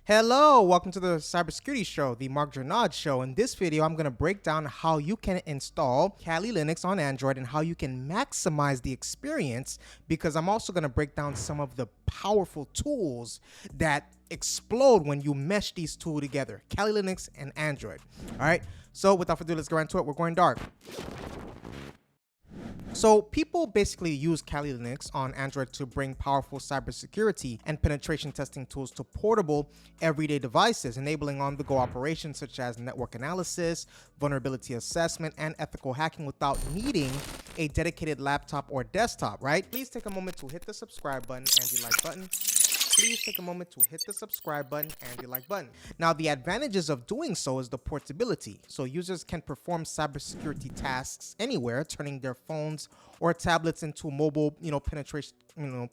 Hello, welcome to the Cybersecurity Show, the Mark Gernard Show. In this video, I'm going to break down how you can install Kali Linux on Android and how you can maximize the experience, because I'm also going to break down some of the powerful tools that explode when you mesh these two together, Kali Linux and Android. All right, so without further ado, let's go into it. We're going dark. So people basically use Kali Linux on Android to bring powerful cybersecurity and penetration testing tools to portable, everyday devices, enabling on-the-go operations such as network analysis, vulnerability assessment, and ethical hacking without needing a dedicated laptop or desktop, right? Please take a moment to hit the subscribe button and the like button. Please take a moment to hit the subscribe button and the like button. Now, the advantages of doing so is the portability. So users can perform cybersecurity tasks anywhere, turning their phones or tablets into mobile, penetration,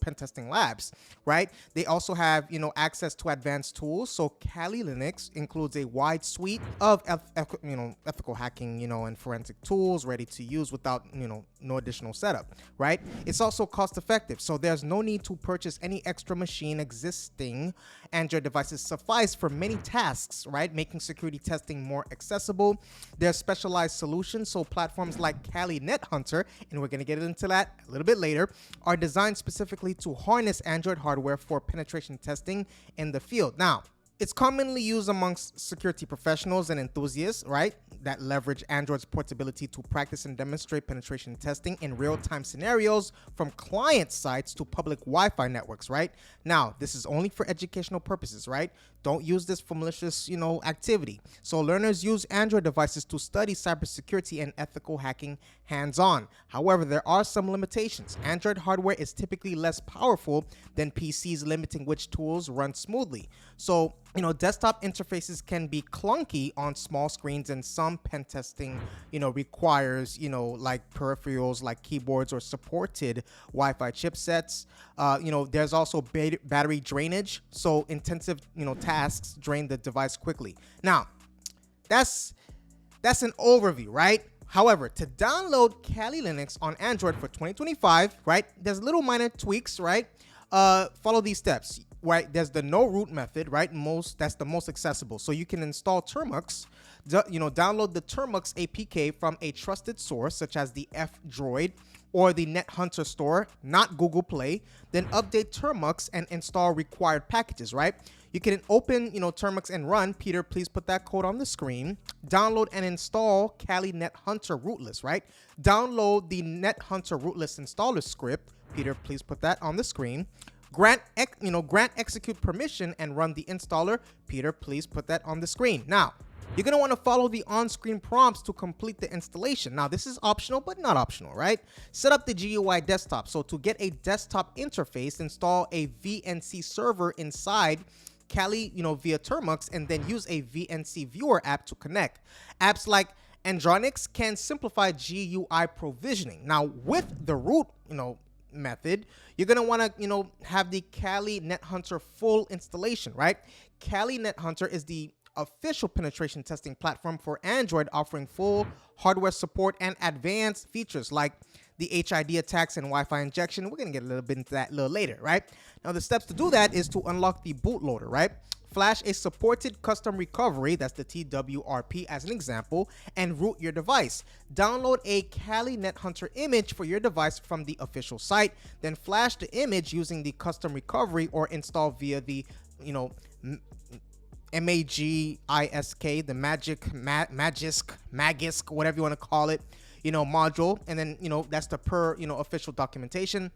pen testing labs, right? They also have, access to advanced tools. So Kali Linux includes a wide suite of, ethical hacking, and forensic tools ready to use without, no additional setup, right? It's also cost effective. So there's no need to purchase any extra machine. Existing Android devices suffice for many tasks, right? Making security testing more accessible. There's specialized solutions. So platforms like Kali NetHunter, and we're going to get into that a little bit later, are designed specifically to harness Android hardware for penetration testing in the field. Now, it's commonly used amongst security professionals and enthusiasts, right, that leverage Android's portability to practice and demonstrate penetration testing in real-time scenarios from client sites to public Wi-Fi networks, right? Now, this is only for educational purposes, right? Don't use this for malicious, activity. So learners use Android devices to study cybersecurity and ethical hacking hands-on. However, there are some limitations. Android hardware is typically less powerful than PCs, limiting which tools run smoothly. So, desktop interfaces can be clunky on small screens, and some pen testing, requires, like peripherals like keyboards or supported Wi-Fi chipsets. There's also battery drainage. So intensive, tasks drain the device quickly. Now, that's an overview, right? However, to download Kali Linux on Android for 2025, right, there's little minor tweaks, right? Follow these steps. Right, there's the no root method, right? That's the most accessible. So you can install Termux, download the Termux APK from a trusted source such as the F-Droid or the NetHunter store, not Google Play. Then update Termux and install required packages, right? You can open, Termux and run. Peter, please put that code on the screen. Download and install Kali NetHunter rootless, right? Download the NetHunter rootless installer script. Peter, please put that on the screen. Grant execute permission and run the installer. Peter, please put that on the screen. Now, you're going to want to follow the on-screen prompts to complete the installation. Now, this is optional, but not optional, right? Set up the GUI desktop. So to get a desktop interface, install a VNC server inside Kali, via Termux, and then use a VNC viewer app to connect. Apps like Andronix can simplify GUI provisioning. Now, with the root, method, you're going to want to, have the Kali NetHunter full installation, right? Kali NetHunter is the official penetration testing platform for Android, offering full hardware support and advanced features like the HID attacks and Wi-Fi injection. We're going to get a little bit into that a little later, right? Now, the steps to do that is to unlock the bootloader, right? Flash a supported custom recovery, that's the TWRP as an example, and root your device. Download a Kali NetHunter image for your device from the official site, then flash the image using the custom recovery or install via the, MAGISK, the Magisk, whatever you want to call it, module, and then, that's the official documentation.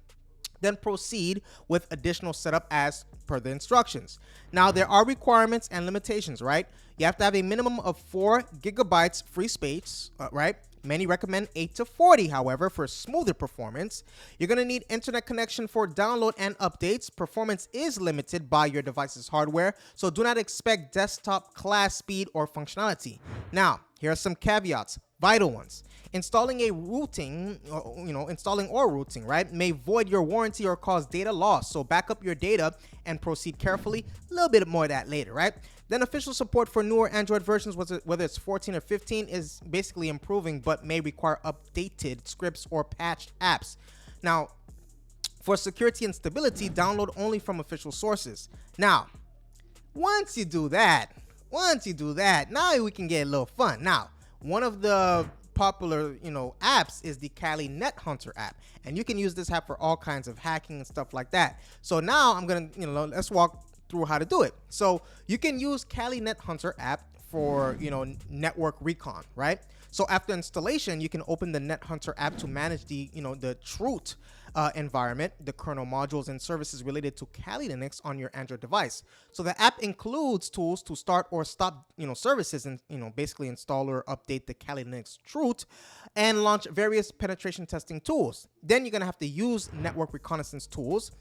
Then proceed with additional setup as per the instructions. Now, there are requirements and limitations, right? You have to have a minimum of 4 gigabytes free space, right? Many recommend 8 to 40, however, for smoother performance. You're going to need internet connection for download and updates. Performance is limited by your device's hardware, so do not expect desktop class speed or functionality. Now, here are some caveats, vital ones. Installing or rooting, right, may void your warranty or cause data loss. So back up your data and proceed carefully. A little bit more of that later, right? Then official support for newer Android versions, whether it's 14 or 15, is basically improving, but may require updated scripts or patched apps. Now, for security and stability, download only from official sources. Now, Once you do that, now we can get a little fun. Now, one of the popular, apps is the Kali NetHunter app, and you can use this app for all kinds of hacking and stuff like that. So now I'm gonna, let's walk through how to do it. So you can use Kali NetHunter app for, network recon, right? So after installation, you can open the NetHunter app to manage the, the Truth environment, the kernel modules and services related to Kali Linux on your Android device. So the app includes tools to start or stop, services and, basically install or update the Kali Linux Truth and launch various penetration testing tools. Then you're going to have to use network reconnaissance tools.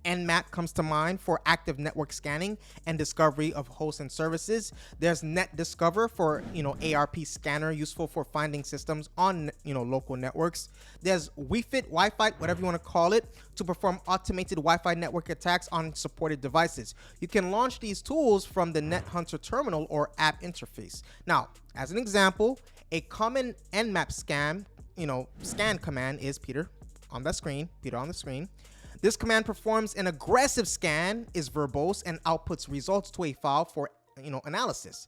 Nmap comes to mind for active network scanning and discovery of hosts and services. There's NetDiscover for, ARP scanner, useful for finding systems on, local networks. There's WeFit Wi-Fi, whatever you want to call it, to perform automated Wi-Fi network attacks on supported devices. You can launch these tools from the NetHunter terminal or app interface. Now, as an example, a common Nmap scan command is Peter on the screen. This command performs an aggressive scan, is verbose, and outputs results to a file for, analysis.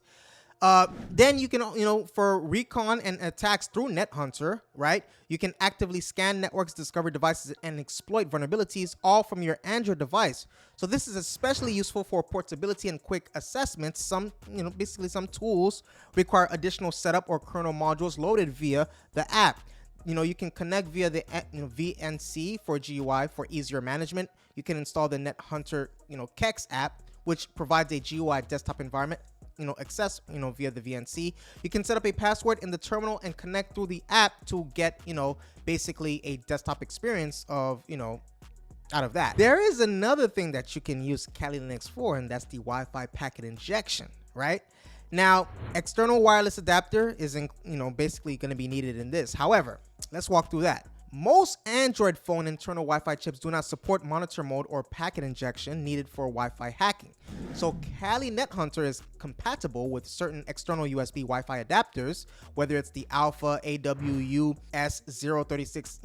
Then you can, for recon and attacks through NetHunter, right? You can actively scan networks, discover devices, and exploit vulnerabilities all from your Android device. So this is especially useful for portability and quick assessments. Some, basically some tools require additional setup or kernel modules loaded via the app. You can connect via the VNC for GUI for easier management. You can install the NetHunter, Kex app, which provides a GUI desktop environment, access, via the VNC. You can set up a password in the terminal and connect through the app to get, basically a desktop experience of, out of that. There is another thing that you can use Kali Linux for, and that's the Wi-Fi packet injection, right? Now, external wireless adapter is, basically going to be needed in this. However, let's walk through that. Most Android phone internal Wi-Fi chips do not support monitor mode or packet injection needed for Wi-Fi hacking. So Kali NetHunter is compatible with certain external USB Wi-Fi adapters, whether it's the Alpha AWU S036,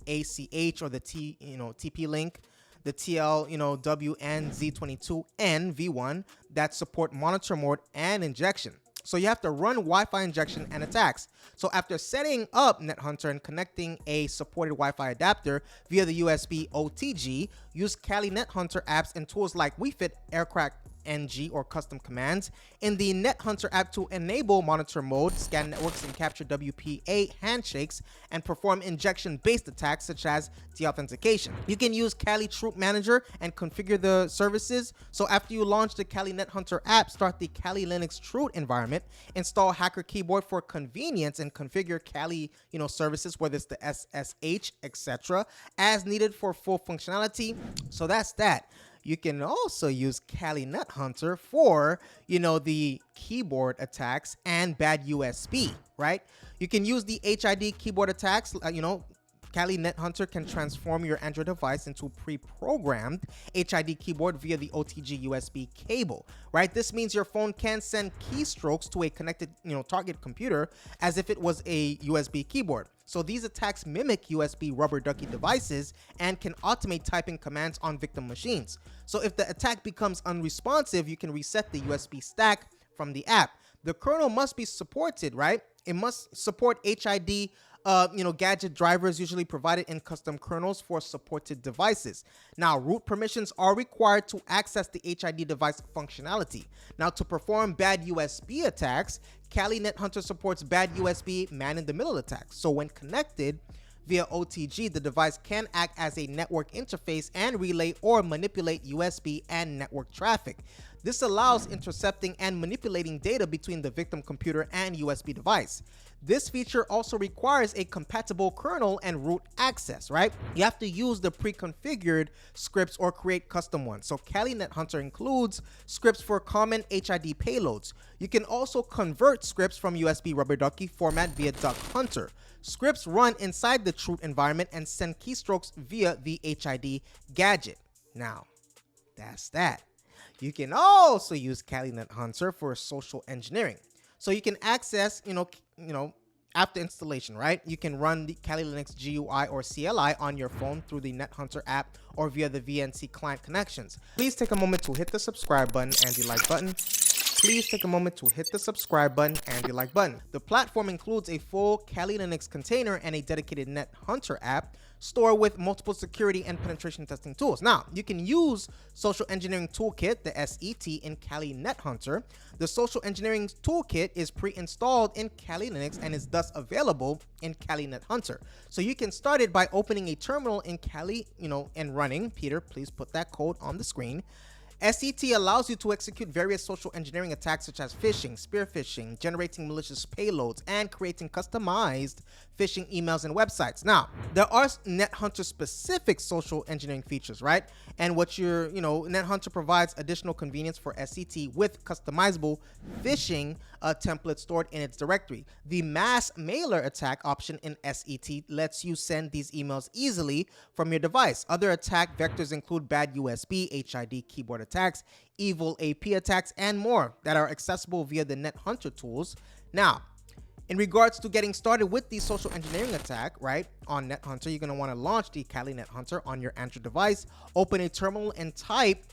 ACH or the TP-Link, the TL, WN-Z22 and V1 that support monitor mode and injection. So you have to run Wi-Fi injection and attacks. So after setting up NetHunter and connecting a supported Wi-Fi adapter via the USB OTG, use Kali NetHunter apps and tools like WeFit, Aircraft NG or custom commands in the NetHunter app to enable monitor mode, scan networks, and capture WPA handshakes and perform injection-based attacks such as deauthentication. You can use Kali Truth Manager and configure the services. So after you launch the Kali NetHunter app, start the Kali Linux Truth environment, install Hacker Keyboard for convenience, and configure Kali, services, whether it's the SSH, etc., as needed for full functionality. So that's that. You can also use Kali NetHunter for, the keyboard attacks and bad USB, right? You can use the HID keyboard attacks, Kali NetHunter can transform your Android device into pre-programmed HID keyboard via the OTG USB cable, right? This means your phone can send keystrokes to a connected, target computer as if it was a USB keyboard. So these attacks mimic USB rubber ducky devices and can automate typing commands on victim machines. So if the attack becomes unresponsive, you can reset the USB stack from the app. The kernel must be supported, right? It must support HID gadget drivers usually provided in custom kernels for supported devices. Now, root permissions are required to access the HID device functionality. Now, to perform bad USB attacks, Kali NetHunter supports bad USB man-in-the-middle attacks. So when connected via OTG, the device can act as a network interface and relay or manipulate USB and network traffic. This allows intercepting and manipulating data between the victim computer and USB device. This feature also requires a compatible kernel and root access, right? You have to use the pre-configured scripts or create custom ones. So Kali NetHunter includes scripts for common HID payloads. You can also convert scripts from USB rubber ducky format via Duck Hunter. Scripts run inside the Truth environment and send keystrokes via the HID gadget. Now, that's that. You can also use Kali NetHunter for social engineering. So you can access, After installation, right, you can run the Kali Linux GUI or CLI on your phone through the NetHunter app or via the VNC client connections. Please take a moment to hit the subscribe button and the like button. Please take a moment to hit the subscribe button and the like button. The platform includes a full Kali Linux container and a dedicated NetHunter app store with multiple security and penetration testing tools. Now, you can use Social Engineering Toolkit, the SET, in Kali NetHunter. The Social Engineering Toolkit is pre-installed in Kali Linux and is thus available in Kali NetHunter. So you can start it by opening a terminal in Kali, and running. Peter, please put that code on the screen. SET allows you to execute various social engineering attacks such as phishing, spear phishing, generating malicious payloads, and creating customized phishing emails and websites. Now, there are NetHunter specific social engineering features, right? And NetHunter provides additional convenience for SET with customizable phishing templates stored in its directory. The mass mailer attack option in SET lets you send these emails easily from your device. Other attack vectors include bad USB, HID keyboard attacks, evil AP attacks, and more that are accessible via the NetHunter tools. Now, in regards to getting started with the social engineering attack, right, on NetHunter, you're going to want to launch the Kali NetHunter on your Android device, open a terminal, and type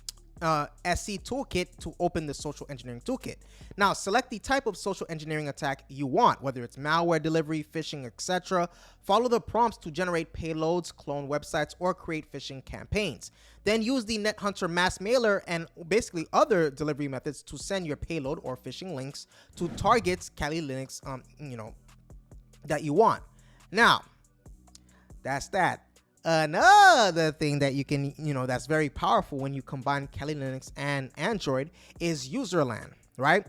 SC Toolkit to open the social engineering toolkit. Now, select the type of social engineering attack you want, whether it's malware delivery, phishing, etc. Follow the prompts to generate payloads, clone websites, or create phishing campaigns. Then use the NetHunter mass mailer and basically other delivery methods to send your payload or phishing links to targets Kali Linux, that you want. Now, that's that. Another thing that you can, that's very powerful when you combine Kali Linux and Android is Userland, right?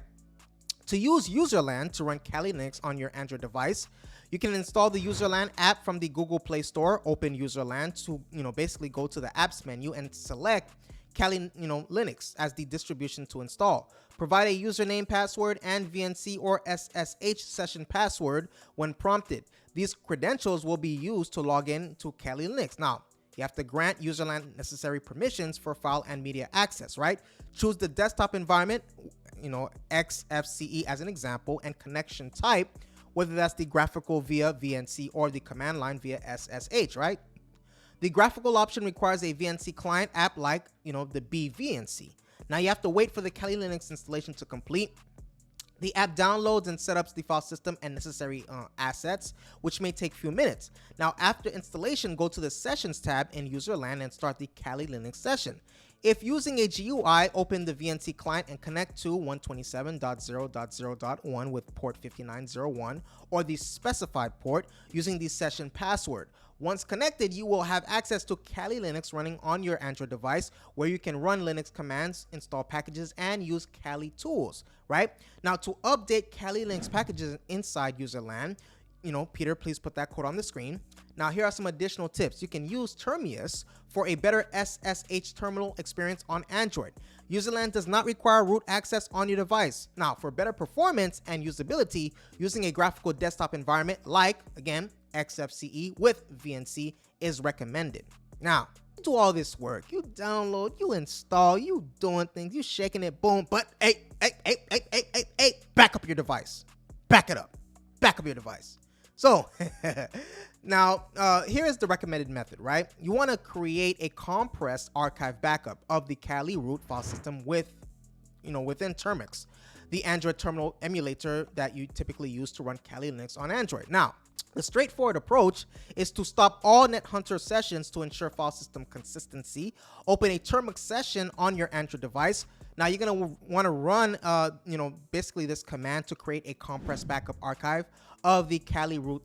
To use Userland to run Kali Linux on your Android device, you can install the Userland app from the Google Play Store, open Userland to, basically go to the apps menu and select Kali, Linux as the distribution to install. Provide a username, password, and VNC or SSH session password when prompted. These credentials will be used to log in to Kali Linux. Now, you have to grant Userland necessary permissions for file and media access, right? Choose the desktop environment, XFCE as an example, and connection type, whether that's the graphical via VNC or the command line via SSH, right? The graphical option requires a VNC client app like, the BVNC. Now you have to wait for the Kali Linux installation to complete. The app downloads and setups the file system and necessary assets, which may take a few minutes. Now, after installation, go to the Sessions tab in Userland and start the Kali Linux session. If using a GUI, open the VNC client and connect to 127.0.0.1 with port 5901 or the specified port using the session password. Once connected, you will have access to Kali Linux running on your Android device, where you can run Linux commands, install packages, and use Kali tools, right? Now, to update Kali Linux packages inside Userland, Peter, please put that code on the screen. Now, here are some additional tips. You can use Termius for a better SSH terminal experience on Android. Userland does not require root access on your device. Now, for better performance and usability, using a graphical desktop environment like, again, XFCE with VNC is recommended. Now, you do all this work. You download, you install, you doing things, you shaking it, boom, but hey, back up your device. Back it up. Back up your device. So now here is the recommended method, right? You want to create a compressed archive backup of the Kali root file system with, within Termux, the Android terminal emulator that you typically use to run Kali Linux on Android. Now, the straightforward approach is to stop all NetHunter sessions to ensure file system consistency. Open a Termux session on your Android device. Now you're going to want to run, basically this command to create a compressed backup archive of the Kali root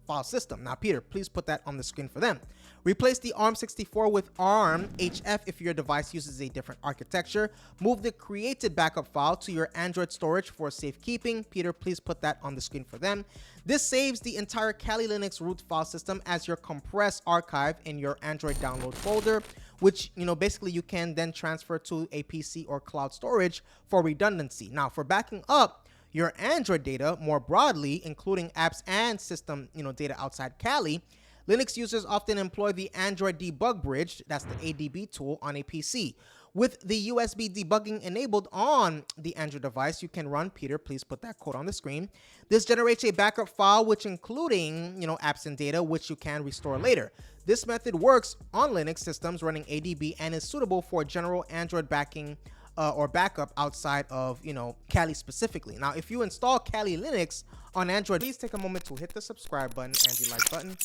file system. Now, Peter, please put that on the screen for them. Replace the ARM64 with ARM HF if your device uses a different architecture. Move the created backup file to your Android storage for safekeeping. Peter, please put that on the screen for them. This saves the entire Kali Linux root file system as your compressed archive in your Android download folder, which, basically you can then transfer to a PC or cloud storage for redundancy. Now, for backing up your Android data more broadly, including apps and system, data outside Kali, Linux users often employ the Android Debug Bridge, that's the ADB tool on a PC. With the USB debugging enabled on the Android device, you can run, Peter, please put that code on the screen. This generates a backup file, which including, apps and data, which you can restore later. This method works on Linux systems running ADB and is suitable for general Android backing or backup outside of, Kali specifically. Now, if you install Kali Linux on Android, please take a moment to hit the subscribe button and the like button.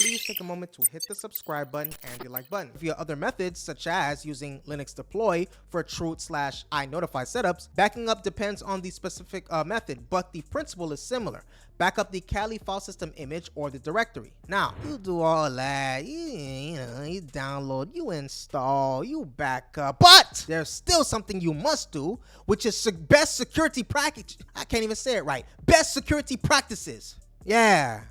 Please take a moment to hit the subscribe button and the like button. Via other methods, such as using Linux deploy for /iNotify setups, backing up depends on the specific method, but the principle is similar. Back up the Kali file system image or the directory. Now, you do all that, you download, you install, you back up, but there's still something you must do, which is best security practice. I can't even say it right. Best security practices. Yeah,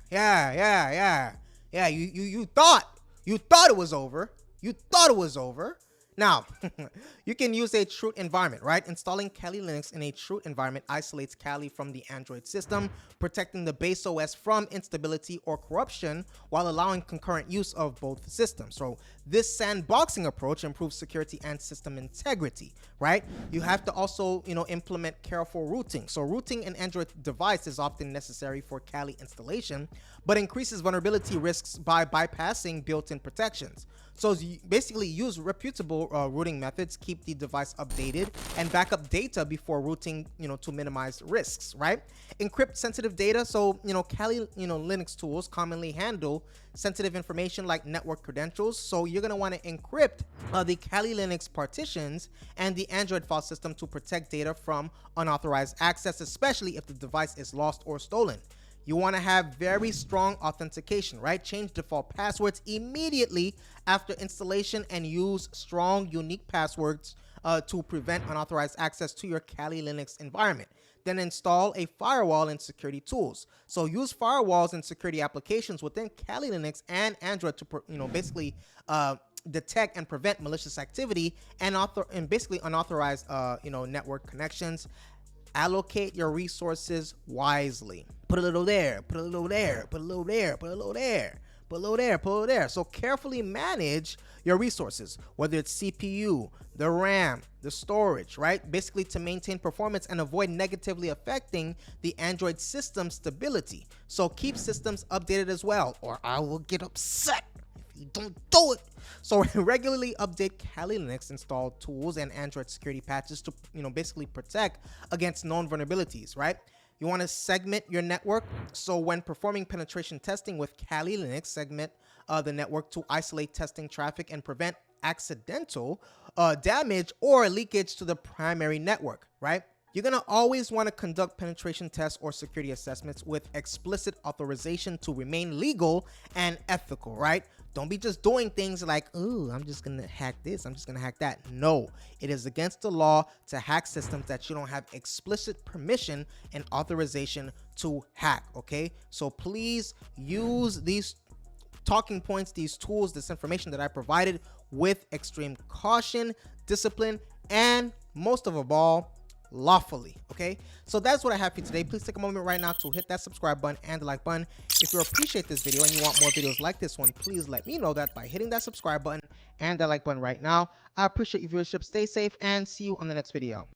you thought it was over. You thought it was over. Now, you can use a root environment, right? Installing Kali Linux in a root environment isolates Kali from the Android system, protecting the base OS from instability or corruption while allowing concurrent use of both systems. So this sandboxing approach improves security and system integrity, right? You have to also, implement careful rooting. So rooting an Android device is often necessary for Kali installation, but increases vulnerability risks by bypassing built-in protections. So you basically use reputable rooting methods, keep the device updated, and back up data before rooting, to minimize risks, right? Encrypt sensitive data. So, Kali, Linux tools commonly handle sensitive information like network credentials. So you're going to want to encrypt the Kali Linux partitions and the Android file system to protect data from unauthorized access, especially if the device is lost or stolen. You want to have very strong authentication, right? Change default passwords immediately after installation and use strong, unique passwords to prevent unauthorized access to your Kali Linux environment. Then install a firewall and security tools. So use firewalls and security applications within Kali Linux and Android to, basically detect and prevent malicious activity and basically unauthorized, network connections. Allocate your resources wisely. Put a little there, put a little there, put a little there, put a little there, put a little there, put a little there. So carefully manage your resources, whether it's CPU, the RAM, the storage, right? Basically to maintain performance and avoid negatively affecting the Android system stability. So keep systems updated as well, or I will get upset if you don't do it. So regularly update Kali Linux, install tools and Android security patches to, basically protect against known vulnerabilities, right? You want to segment your network. So when performing penetration testing with Kali Linux, segment the network to isolate testing traffic and prevent accidental damage or leakage to the primary network, right? You're going to always want to conduct penetration tests or security assessments with explicit authorization to remain legal and ethical, right? Don't be just doing things like, ooh, I'm just going to hack this, I'm just going to hack that. No, it is against the law to hack systems that you don't have explicit permission and authorization to hack, okay? So please use these talking points, these tools, this information that I provided with extreme caution, discipline, and most of all, lawfully. Okay, so that's what I have for you today. Please take a moment right now to hit that subscribe button and the like button. If you appreciate this video and you want more videos like this one, please let me know that by hitting that subscribe button and the like button right now. I appreciate your viewership. Stay safe and see you on the next video.